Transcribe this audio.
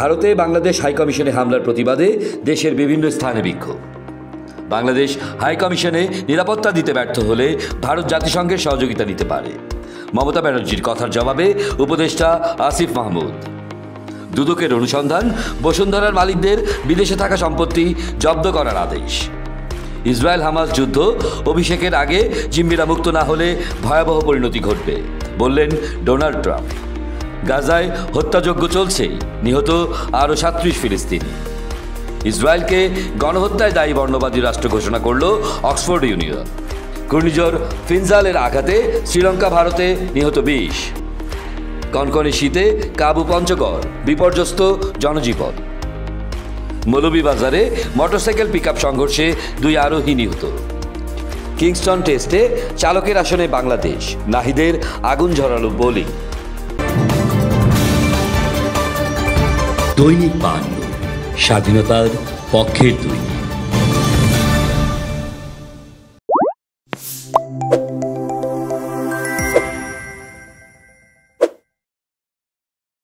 ভারতে বাংলাদেশ হাইকমিশনে হামলার প্রতিবাদে দেশের বিভিন্ন স্থানে বিক্ষোভ। বাংলাদেশ হাইকমিশনে নিরাপত্তা দিতে ব্যর্থ হলে ভারত জাতিসংঘের সহযোগিতা নিতে পারে। মমতা ব্যানার্জির কথার জবাবে উপদেষ্টা আসিফ মাহমুদ। দুদকের অনুসন্ধান, বসুন্ধরার মালিকদের বিদেশে থাকা সম্পত্তি জব্দ করার আদেশ। ইসরায়েল হামাস যুদ্ধ অভিষেকের আগে জিম্মিরা মুক্ত না হলে ভয়াবহ পরিণতি ঘটবে বললেন ডোনাল্ড ট্রাম্প। গাজায় হত্যাযজ্ঞ চলছেই, নিহত আরও 37 ফিলিস্তিনি। ইসরায়েলকে গণহত্যায় দায়ী বর্ণবাদী রাষ্ট্র ঘোষণা করল অক্সফোর্ড ইউনিয়ন। ঘূর্ণিঝড় ফিনজালের আঘাতে শ্রীলঙ্কা ভারতে নিহত 20। কনকনে শীতে কাবু পঞ্চগড়, বিপর্যস্ত জনজীবন। মৌলভীবাজারে মোটরসাইকেল পিকআপ সংঘর্ষে 2 আরোহী নিহত। কিংস্টন টেস্টে চালকের আসনে বাংলাদেশ, নাহিদের আগুন ঝরালো বোলিং। দৈনিক বাংলা, স্বাধীনতার পক্ষের দৈনিক।